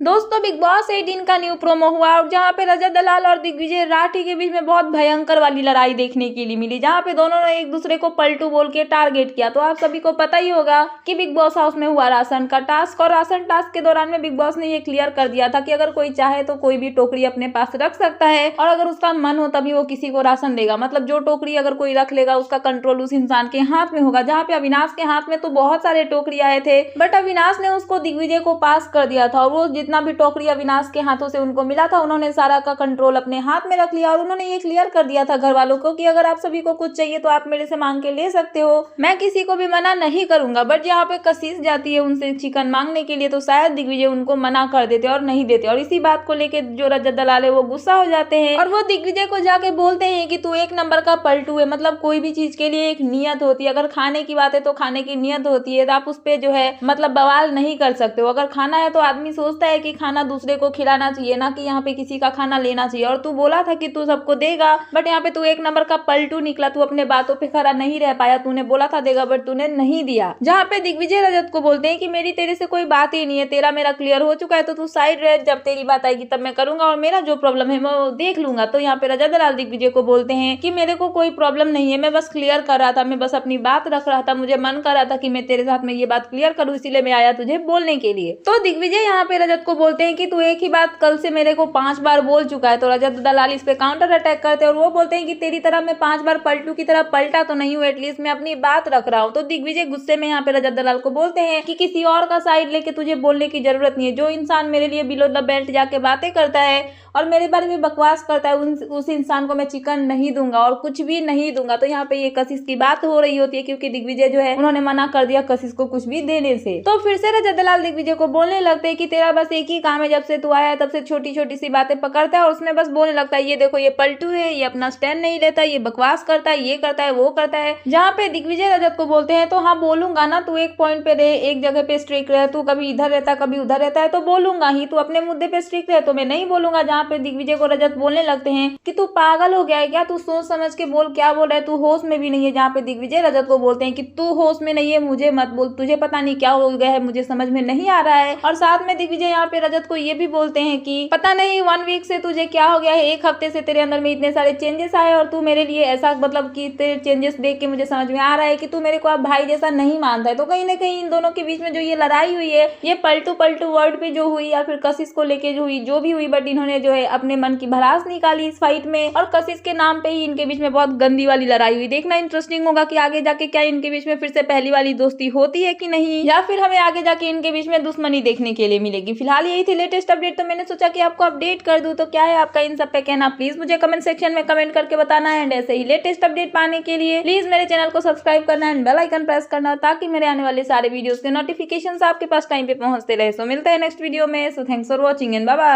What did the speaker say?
दोस्तों big boss 18 का new promo हुआ और जहां पे रजत दलाल और दिग्विजय राठी के बीच में बहुत भयंकर वाली लड़ाई देखने के लिए मिली, जहां पे दोनों ने एक दूसरे को पलटू बोल के टारगेट किया। तो आप सभी को पता ही होगा कि बिग बॉस हाउस में हुआ राशन का टास्क, और राशन टास्क के दौरान में बिग बॉस ने ये क्लियर कर दिया था कि अगर कोई चाहे तो कोई भी टोकरी अपने पास रख सकता है, और अगर उसका मन हो तभी वो किसी को राशन देगा। मतलब जो टोकरी अगर कोई रख लेगा उसका कंट्रोल उस इंसान के हाथ में होगा। जहाँ पे अविनाश के हाथ में तो बहुत सारे टोकरी आए थे, बट अविनाश ने उसको दिग्विजय को पास कर दिया था, और वो जितना भी टोकरी अविनाश के हाथों से उनको मिला था उन्होंने सारा का कंट्रोल अपने हाथ में रख लिया। और उन्होंने ये क्लियर कर दिया था घर वालों को कि अगर आप सभी को कुछ चाहिए तो आप मेरे से मांग के ले सकते हो, मैं किसी को भी मना नहीं करूंगा। बट यहाँ पे कशिश जाती है उनसे चिकन मांगने के लिए, तो शायद दिग्विजय उनको मना कर देते और नहीं देते, और इसी बात को लेके जो रजत दलाल है वो गुस्सा हो जाते हैं और वो दिग्विजय को जाके बोलते हैं कि तू एक नंबर का पलटू है। मतलब कोई भी चीज के लिए एक नियत होती है, अगर खाने की बात है तो खाने की नियत होती है, तो आप उस पे जो है मतलब बवाल नहीं कर सकते हो। अगर खाना है तो आदमी सोचता है कि खाना दूसरे को खिलाना चाहिए, ना कि यहाँ पे किसी का खाना लेना चाहिए। और तू बोला था कि तू सबको देगा, बट यहाँ पे तू एक नंबर का पलटू निकला, तू अपने बातों पे खरा नहीं रह पाया। तूने बोला था देगा बट तूने नहीं दिया। जहाँ पे दिग्विजय रजत को बोलते हैं कि मेरी तेरे से कोई बात ही नहीं है, तेरा मेरा क्लियर हो चुका है, तो तू साइड रह, जब तेरी बात आएगी तब मैं करूंगा और मेरा जो प्रॉब्लम है मैं वो देख लूंगा। तो यहाँ पे रजत दलाल दिग्विजय को बोलते हैं कि मेरे को कोई प्रॉब्लम नहीं है, मैं बस क्लियर कर रहा था, मैं बस अपनी बात रख रहा था, मुझे मन कर रहा था कि मैं तेरे साथ में ये बात क्लियर करूं, इसीलिए मैं आया तुझे बोलने के लिए। तो दिग्विजय यहाँ पे रजत को बोलते हैं कि तू एक ही बात कल से मेरे को 5 बार बोल चुका है। तो रजत दलाल इस पे काउंटर अटैक करते हैं और वो बोलते हैं कि तेरी तरह मैं 5 बार पलटू की तरह पलटा तो नहीं हूँ, एटलीस्ट मैं अपनी बात रख रहा हूँ। तो दिग्विजय गुस्से में यहाँ पे रजत दलाल को बोलते हैं कि किसी और का साइड लेके तुझे बोलने की जरूरत नहीं है। जो इंसान मेरे लिए बिलो द बेल्ट जाके बातें करता है और मेरे बारे में बकवास करता है, उस इंसान को मैं चिकन नहीं दूंगा और कुछ भी नहीं दूंगा। तो यहाँ पे ये कशिश की बात हो रही होती है, क्योंकि दिग्विजय जो है उन्होंने मना कर दिया कशिश को कुछ भी देने से। तो फिर से रजत दलाल दिग्विजय को बोलने लगते हैं कि तेरा बस एक ही काम है, जब से तू आया है तब से छोटी छोटी सी बातें पकड़ता है और उसमें बस बोलने लगता है ये देखो ये पलटू है, ये अपना स्टैंड नहीं लेता, ये बकवास करता है, ये करता है वो करता है। जहाँ पे दिग्विजय रजत को बोलते हैं तो हाँ बोलूंगा ना, तू एक पॉइंट पे रहे, एक जगह पे स्ट्रिक्ट रहे, तू कभी इधर रहता है कभी उधर रहता है तो बोलूंगा ही, तू अपने मुद्दे पे स्ट्रिक्ट रहे तो मैं नहीं बोलूंगा। जहाँ पे दिग्विजय को रजत बोलने लगते हैं कि तू पागल हो गया है क्या, तू सोच समझ के बोल, क्या बोल रहा है, तू होश में भी नहीं है। जहाँ पे दिग्विजय रजत को बोलते हैं कि तू होश में नहीं है, मुझे मत बोल, तुझे पता नहीं क्या हो गया है, मुझे समझ में नहीं आ रहा है। और साथ में दिग्विजय यहाँ पे रजत को ये भी बोलते हैं कि पता नहीं 1 वीक से तुझे क्या हो गया है, एक हफ्ते से तेरे अंदर में इतने सारे चेंजेस आए और तू मेरे लिए ऐसा मतलब कि तेरे चेंजेस देख के मुझे समझ में आ रहा है कि तू मेरे को अब भाई जैसा नहीं मानता है। तो कहीं ना कहीं इन दोनों के बीच में जो ये लड़ाई हुई है, ये पलटू पलटू वर्ड पे जो हुई या फिर कशिश को लेके जो हुई, जो भी हुई, बट इन्होंने जो है अपने मन की भड़ास निकाली इस फाइट में, और कशिश के नाम पे ही इनके बीच में बहुत गंदी वाली लड़ाई हुई। देखना इंटरेस्टिंग होगा कि आगे जाके क्या इनके बीच में फिर से पहली वाली दोस्ती होती है कि नहीं, या फिर हमें आगे जाके इनके बीच में दुश्मनी देखने के लिए मिलेगी। फिलहाल यही थी लेटेस्ट अपडेट, तो मैंने सोचा कि आपको अपडेट कर दूं। तो क्या है आपका इन सब पे कहना, प्लीज मुझे कमेंट सेक्शन में कमेंट करके बताना है। एंड ऐसे ही लेटेस्ट अपडेट पाने के लिए प्लीज मेरे चैनल को सब्सक्राइब करना एंड बेल आइकन प्रेस करना, ताकि मेरे आने वाले सारे वीडियोस के नोटिफिकेशंस आपके पास टाइम पे पहुंचते रहे। सो मिलते हैं नेक्स्ट वीडियो में। So thanks for watching and bye bye.